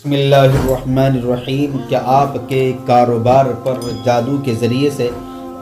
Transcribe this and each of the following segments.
बिस्मिल्लाहिर्रहमानिर्रहीम। क्या आपके कारोबार पर जादू के ज़रिए से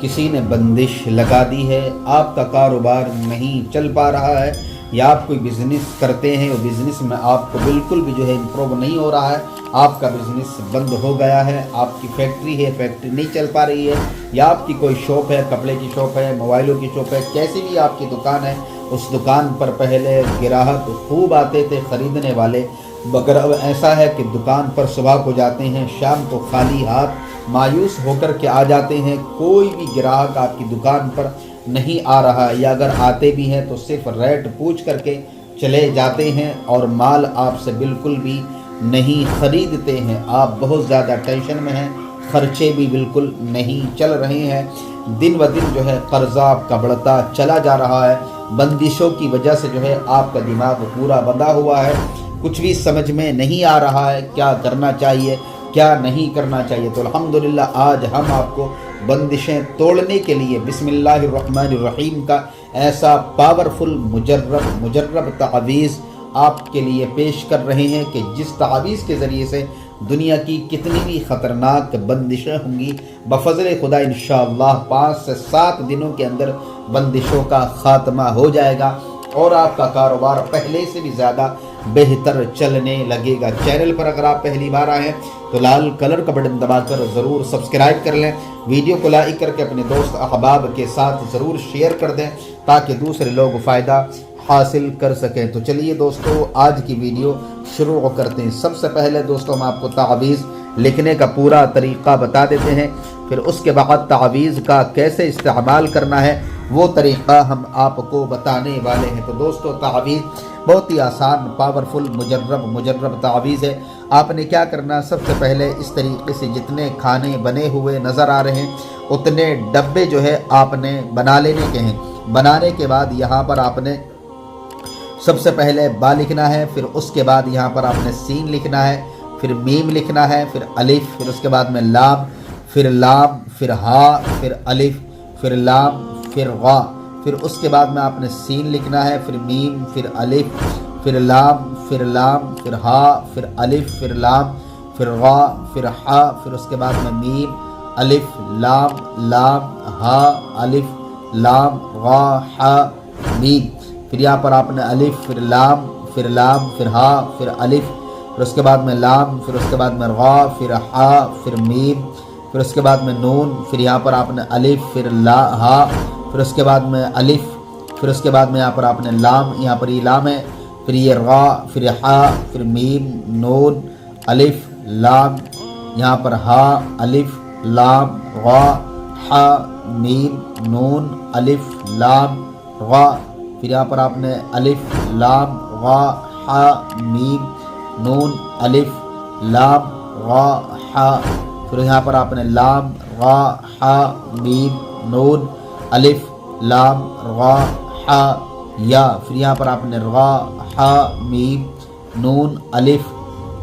किसी ने बंदिश लगा दी है? आपका कारोबार नहीं चल पा रहा है या आप कोई बिज़नेस करते हैं और बिज़नेस में आपको बिल्कुल भी जो है इम्प्रूव नहीं हो रहा है, आपका बिज़नेस बंद हो गया है, आपकी फैक्ट्री है, फैक्ट्री नहीं चल पा रही है, या आपकी कोई शॉप है, कपड़े की शॉप है, मोबाइलों की शॉप है, कैसी भी आपकी दुकान है, उस दुकान पर पहले ग्राहक खूब आते थे ख़रीदने वाले, मगर अब ऐसा है कि दुकान पर सुबह को जाते हैं, शाम को खाली हाथ मायूस होकर के आ जाते हैं। कोई भी ग्राहक आपकी दुकान पर नहीं आ रहा है, या अगर आते भी हैं तो सिर्फ रेट पूछ करके चले जाते हैं और माल आपसे बिल्कुल भी नहीं ख़रीदते हैं। आप बहुत ज़्यादा टेंशन में हैं, खर्चे भी बिल्कुल नहीं चल रहे हैं। दिन ब दिन जो है कर्जा आपका बढ़ता चला जा रहा है। बंदिशों की वजह से जो है आपका दिमाग पूरा बंधा हुआ है, कुछ भी समझ में नहीं आ रहा है क्या करना चाहिए क्या नहीं करना चाहिए। तो अल्हम्दुलिल्लाह आज हम आपको बंदिशें तोड़ने के लिए बिस्मिल्लाहिर्रहमानिर्रहीम का ऐसा पावरफुल मुजर्रब तावीज़ आपके लिए पेश कर रहे हैं कि जिस तावीज़ के ज़रिए से दुनिया की कितनी भी ख़तरनाक बंदिशें होंगी, बफ़ज़ल खुदा इंशाअल्लाह 5 से 7 दिनों के अंदर बंदिशों का ख़ात्मा हो जाएगा और आपका कारोबार पहले से भी ज़्यादा बेहतर चलने लगेगा। चैनल पर अगर आप पहली बार आए हैं तो लाल कलर का बटन दबाकर ज़रूर सब्सक्राइब कर लें, वीडियो को लाइक करके अपने दोस्त अहबाब के साथ ज़रूर शेयर कर दें ताकि दूसरे लोग फ़ायदा हासिल कर सकें। तो चलिए दोस्तों आज की वीडियो शुरू करते हैं। सबसे पहले दोस्तों हम आपको तावीज़ लिखने का पूरा तरीक़ा बता देते हैं, फिर उसके बाद तावीज़ का कैसे इस्तेमाल करना है वो तरीक़ा हम आपको बताने वाले हैं। तो दोस्तों तावीज़ बहुत ही आसान पावरफुल मुजर्रब तावीज़ है। आपने क्या करना, सबसे पहले इस तरीके से जितने खाने बने हुए नज़र आ रहे हैं उतने डब्बे जो है आपने बना लेने के हैं। बनाने के बाद यहाँ पर आपने सबसे पहले बा लिखना है, फिर उसके बाद यहाँ पर आपने सीन लिखना है, फिर मीम लिखना है, फिर अलिफ, फिर उसके बाद में लाम, फिर हा, फिर अलिफ, फिर लाम, फिर गा, फिर उसके बाद में आपने सीन लिखना है, फिर मीम, फिर अलिफ, फिर लाम, फिर हा, फिर अलिफ, फिर लाम, फिर गा, फिर हा, फिर उसके बाद में मीम, अलिफ, लाम, हा, अलिफ, लाम, गा, हा, मीम। फिर यहाँ पर आपने अलिफ, फिर लाम, फिर हा, फिर अलिफ, फिर उसके बाद में लाम, फिर उसके बाद में गा, फिर हा, फिर मीम, फिर उसके बाद में नून, फिर यहाँ पर आपने अलिफ, फिर हा, फिर उसके बाद में अलिफ, फिर उसके बाद में यहाँ पर आपने लाम, यहाँ पर ये लाम है, फिर ये रा, फिर हा, फिर मीम, नून, अलिफ, लाम, यहाँ पर हा, अलिफ, लाम, रा, हा, मीम, नून, अलिफ, लाम, रा, फिर यहाँ पर आपने अलिफ, लाम, रा, हा, मीम, नून, अलिफ, लाम, रा, हा, फिर यहाँ पर आपने लाम, रा, हा, मीम, नून, अलिफ, लाम, रा, हा, या, फिर यहाँ पर आपने रा, हा, मीम, नून, अलिफ,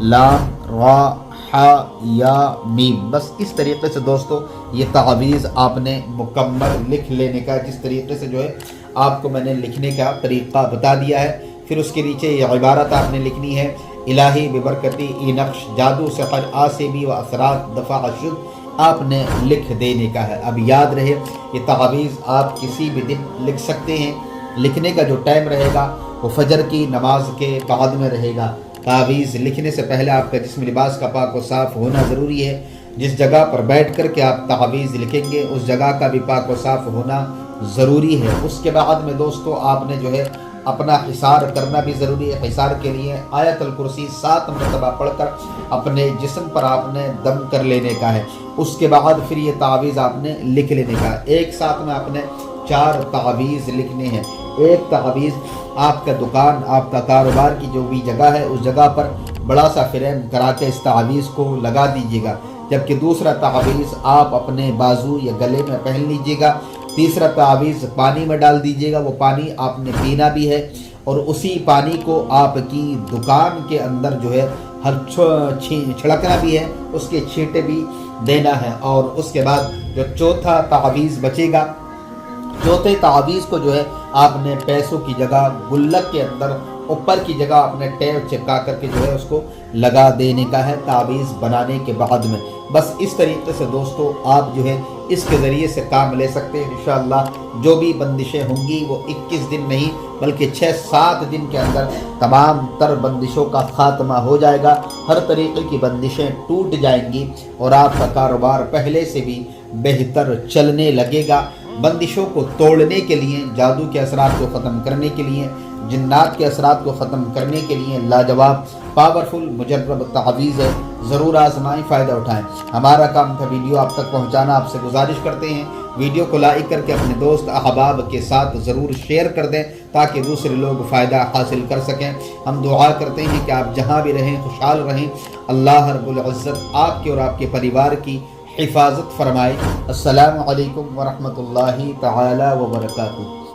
लाम, रा, हा, या, मीम। बस इस तरीके से दोस्तों ये तावीज़ आपने मुकम्मल लिख लेने का, जिस तरीके से जो है आपको मैंने लिखने का तरीक़ा बता दिया है। फिर उसके नीचे ये इबारत आपने लिखनी है, इलाही बिबरकती ई नक्श जादू सहर आसेबी व असरात दफ़ा अशुद, आपने लिख देने का है। अब याद रहे ये तावीज़ आप किसी भी दिन लिख सकते हैं। लिखने का जो टाइम रहेगा वो फजर की नमाज के बाद में रहेगा। तावीज़ लिखने से पहले आपका जिस्म लिबास का पाक व साफ़ होना ज़रूरी है। जिस जगह पर बैठ कर के आप तावीज़ लिखेंगे उस जगह का भी पाक व साफ़ होना ज़रूरी है। उसके बाद में दोस्तों आपने जो है अपना हिसार करना भी ज़रूरी है। हिसार के लिए आयतुल कुर्सी 7 मरतबा पढ़कर अपने जिस्म पर आपने दम कर लेने का है। उसके बाद फिर ये तावीज़ आपने लिख लेने का है। एक साथ में आपने 4 तावीज़ लिखने हैं। एक तावीज़ आपका दुकान आपका कारोबार की जो भी जगह है उस जगह पर बड़ा सा फ्रेम करा के इस तावीज़ को लगा दीजिएगा, जबकि दूसरा तावीज़ आप अपने बाजू या गले में पहन लीजिएगा। तीसरा तावीज़ पानी में डाल दीजिएगा, वो पानी आपने पीना भी है और उसी पानी को आपकी दुकान के अंदर जो है हर छिड़कना भी है, उसके छींटे भी देना है। और उसके बाद जो चौथा तावीज़ बचेगा, चौथे तावीज़ को जो है आपने पैसों की जगह गुल्लक के अंदर ऊपर की जगह अपने टेप चिपका करके जो है उसको लगा देने का है तावीज़ बनाने के बाद में। बस इस तरीके से दोस्तों आप जो है इसके ज़रिए से काम ले सकते हैं। इंशाअल्लाह जो भी बंदिशें होंगी वो 21 दिन नहीं बल्कि 6-7 दिन के अंदर तमाम तर बंदिशों का ख़ात्मा हो जाएगा। हर तरीके की बंदिशें टूट जाएंगी और आपका कारोबार पहले से भी बेहतर चलने लगेगा। बंदिशों को तोड़ने के लिए, जादू के असरात को ख़त्म करने के लिए, जिन्नात के असरात को ख़त्म करने के लिए लाजवाब पावरफुल मुजर्रब तावीज़ है। ज़रूर आजमाएं, फ़ायदा उठाएं। हमारा काम था वीडियो आप तक पहुंचाना। आपसे गुजारिश करते हैं वीडियो को लाइक करके अपने दोस्त अहबाब के साथ ज़रूर शेयर कर दें ताकि दूसरे लोग फ़ायदा हासिल कर सकें। हम दुआ करते हैं कि आप जहां भी रहें खुशहाल रहें। अल्लाह रब्बुल इज़्ज़त आपके और आपके परिवार की हिफाजत फरमाए। अस्सलामु अलैकुम व रहमतुल्लाहि तआला व बरकातुहू।